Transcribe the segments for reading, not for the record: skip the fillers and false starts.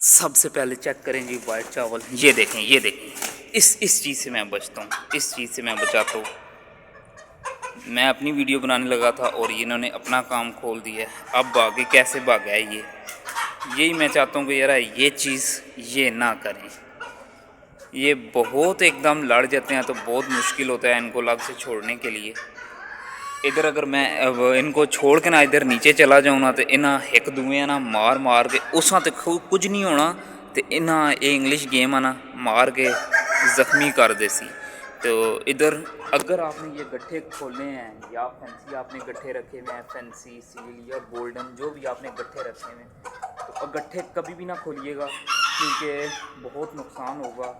सबसे पहले चेक करें जी वाइट चावल। ये देखें, ये देखें, इस चीज़ से मैं बचता हूँ, इस चीज़ से मैं बचाता हूँ। मैं अपनी वीडियो बनाने लगा था और इन्होंने अपना काम खोल दिया है। अब भागे कैसे भागा है ये, यही मैं चाहता हूँ कि यार ये चीज़ ये ना करें। ये बहुत एकदम लड़ जाते हैं तो बहुत मुश्किल होता है इनको लग से छोड़ने के लिए। इधर अगर मैं अब इनको छोड़ के ना इधर नीचे चला जाऊँ ना तो इन्हें हिक दूए ना मार मार के उसा तो कुछ नहीं होना, तो इन्हें ये इंग्लिश गेम है ना मार के ज़ख्मी कर देसी। तो इधर अगर आपने ये गट्ठे खोले हैं या फैंसी आपने गट्ठे रखे हुए हैं, फैंसी सील या गोल्डन जो भी आपने गट्ठे रखे हुए हैं, तो गट्ठे कभी भी ना खोलिएगा क्योंकि बहुत नुकसान होगा।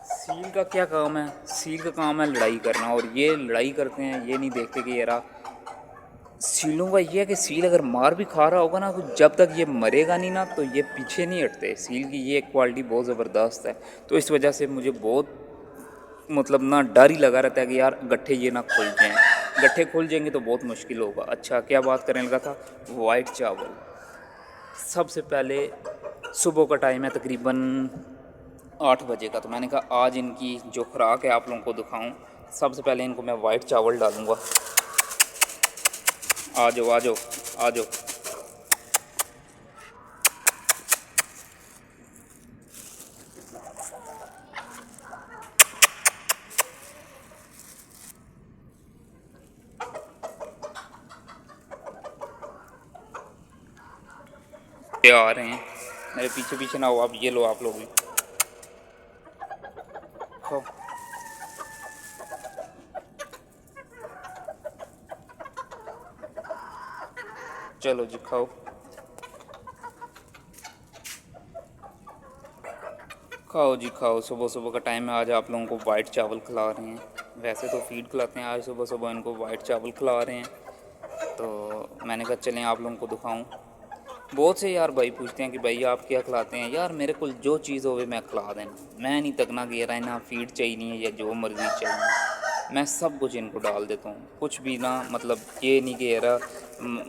सील का क्या काम है? सील का काम है लड़ाई करना, और ये लड़ाई करते हैं, ये नहीं देखते कि यार सीलों का ये है कि सील अगर मार भी खा रहा होगा ना तो जब तक ये मरेगा नहीं ना तो ये पीछे नहीं हटते। सील की ये क्वालिटी बहुत ज़बरदस्त है। तो इस वजह से मुझे बहुत मतलब ना डर ही लगा रहता है कि यार गट्ठे ये ना खुल जाएँ। गट्ठे खुल जाएंगे तो बहुत मुश्किल होगा। अच्छा, क्या बात करने लगा था? वाइट चावल। सबसे पहले सुबह का टाइम है तकरीबन 8 बजे का, तो मैंने कहा आज इनकी जो खुराक है आप लोगों को दिखाऊं। सबसे पहले इनको मैं वाइट चावल डालूँगा। आ जाओ आ जाओ आ जाओ। ये आ रहे हैं मेरे पीछे पीछे ना हो आप। ये लो आप लोग भी खाओ। चलो जी खाओ खाओ जी खाओ। सुबह सुबह का टाइम है, आज आप लोगों को वाइट चावल खिला रहे हैं। वैसे तो फीड खिलाते हैं, आज सुबह सुबह इनको वाइट चावल खिला रहे हैं। तो मैंने कहा चलें आप लोगों को दिखाऊं। बहुत से यार भाई पूछते हैं कि भाई आप क्या खिलाते हैं। यार मेरे को जो चीज़ होवे मैं खिला देना, मैं नहीं तकना कि यार ना फीड चाहिए नहीं है या जो मर्ज़ी चाहिए, मैं सब कुछ इनको डाल देता हूँ। कुछ भी ना मतलब ये नहीं कि यार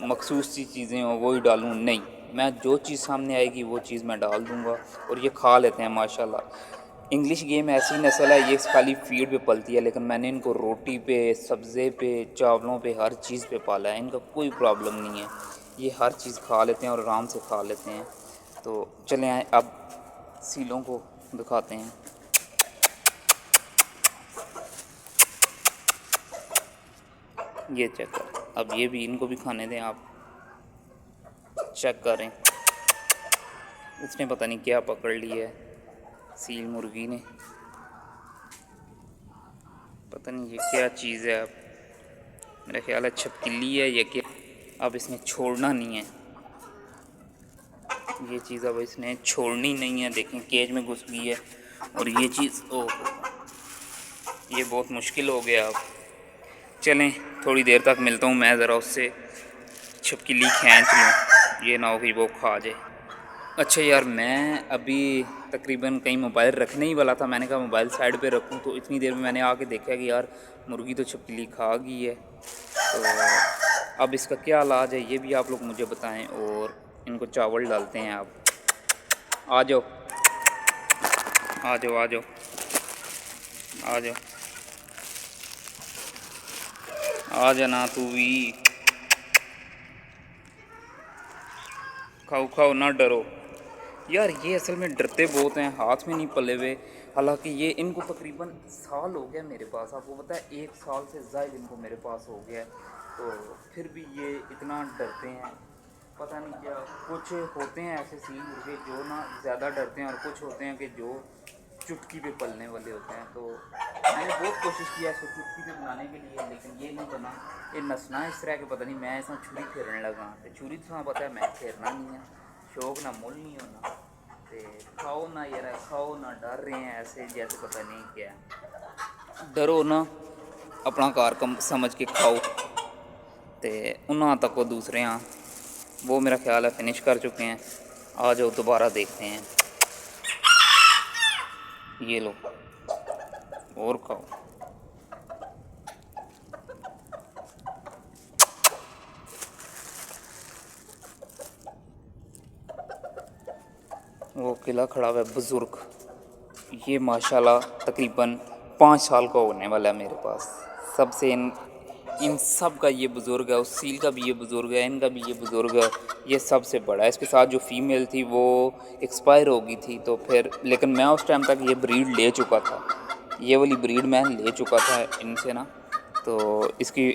मखसूस सी चीज़ें हो वो ही डालूँ, नहीं, मैं जो चीज़ सामने आएगी वो चीज़ मैं डाल दूँगा और ये खा लेते हैं माशाल्लाह। इंग्लिश गेम ऐसी नस्ल है, ये खाली फीड पे पलती है, लेकिन मैंने इनको रोटी पे, सब्ज़े पे, चावलों पे, हर चीज़ पे पाला है। इनका कोई प्रॉब्लम नहीं है, ये हर चीज़ खा लेते हैं और आराम से खा लेते हैं। तो चले आए अब सीलों को दिखाते हैं। ये चेक कर, अब ये भी इनको भी खाने दें। आप चेक करें, उसने पता नहीं क्या पकड़ लिया है, सील मुर्गी ने, पता नहीं ये क्या चीज़ है। अब मेरा ख्याल है छिपकली है या क्या। अब इसने छोड़ना नहीं है ये चीज़, अब इसने छोड़नी नहीं है। देखें केज में घुस गई है और ये चीज़, ओह ये बहुत मुश्किल हो गया। अब चलें थोड़ी देर तक मिलता हूँ मैं, ज़रा उससे छिपकली खींच लूँ, ये ना हो कि वो खा जाए। अच्छा यार, मैं अभी तकरीबन कहीं मोबाइल रखने ही वाला था, मैंने कहा मोबाइल साइड पे रखूँ, तो इतनी देर में मैंने आके देखा कि यार मुर्गी तो छिपकली खा गई है। तो अब इसका क्या इलाज है ये भी आप लोग मुझे बताएं, और इनको चावल डालते हैं। आप आ जाओ आ जाओ आ जाओ आ जाओ आ जाना तू भी, खाओ खाओ ना डरो। यार ये असल में डरते बहुत हैं, हाथ में नहीं पले हुए। हालांकि ये इनको तकरीबन साल हो गया मेरे पास, आपको पता है 1 साल से ज़ायद इनको मेरे पास हो गया है। तो फिर भी ये इतना डरते हैं, पता नहीं क्या। कुछ होते हैं ऐसे सील मुर्गे जो ना ज़्यादा डरते हैं और कुछ होते हैं कि जो चुटकी पे पलने वाले होते हैं। तो मैंने बहुत कोशिश किया इसको चुटकी पे बनाने के लिए, लेकिन ये नहीं बना। ये नसना इस तरह के पता नहीं, मैं ऐसा छुरी फेरने लगा तो छुरी तो पता है मैं फेरना नहीं है, शौक ना मुल नहीं होना। तो खाओ ना यार खाओ ना, डर रहे हैं ऐसे जैसे पता नहीं क्या। डरो ना, अपना कार समझ के खाओ। तो उन्होंने तक वो दूसरे हाँ, वो मेरा ख्याल है फिनिश कर चुके हैं। आ जाओ दोबारा देखते हैं। ये लो और खाओ। वो अकेला खड़ा हुआ है बुज़ुर्ग। ये माशाल्लाह तकरीबन 5 साल का होने वाला है मेरे पास। सबसे इन सब का ये बुज़ुर्ग है, उस सील का भी ये बुज़ुर्ग है, इनका भी ये बुज़ुर्ग है, ये सबसे बड़ा है। इसके साथ जो फ़ीमेल थी वो एक्सपायर हो गई थी, तो फिर लेकिन मैं उस टाइम तक ये ब्रीड ले चुका था, ये वाली ब्रीड मैं ले चुका था इनसे ना। तो इसकी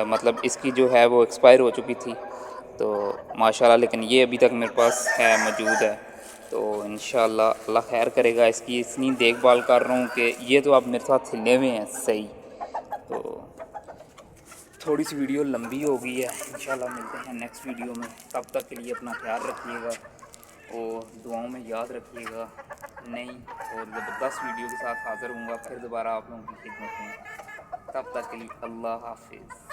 मतलब इसकी जो है वो एक्सपायर हो चुकी थी, तो माशाल्लाह लेकिन ये अभी तक मेरे पास है, मौजूद है। तो इंशाल्लाह अल्लाह खैर करेगा। इसकी इतनी देखभाल कर रहा हूँ कि ये तो आप मेरे साथ हिले हुए हैं सही। तो थोड़ी सी वीडियो लंबी हो गई है, इंशाल्लाह मिलते हैं नेक्स्ट वीडियो में। तब तक के लिए अपना ख्याल रखिएगा और दुआओं में याद रखिएगा। नई और ज़बरदस्त वीडियो के साथ हाज़िर हूँगा फिर दोबारा आप लोगों की खिदमत में। तब तक के लिए अल्लाह हाफिज़।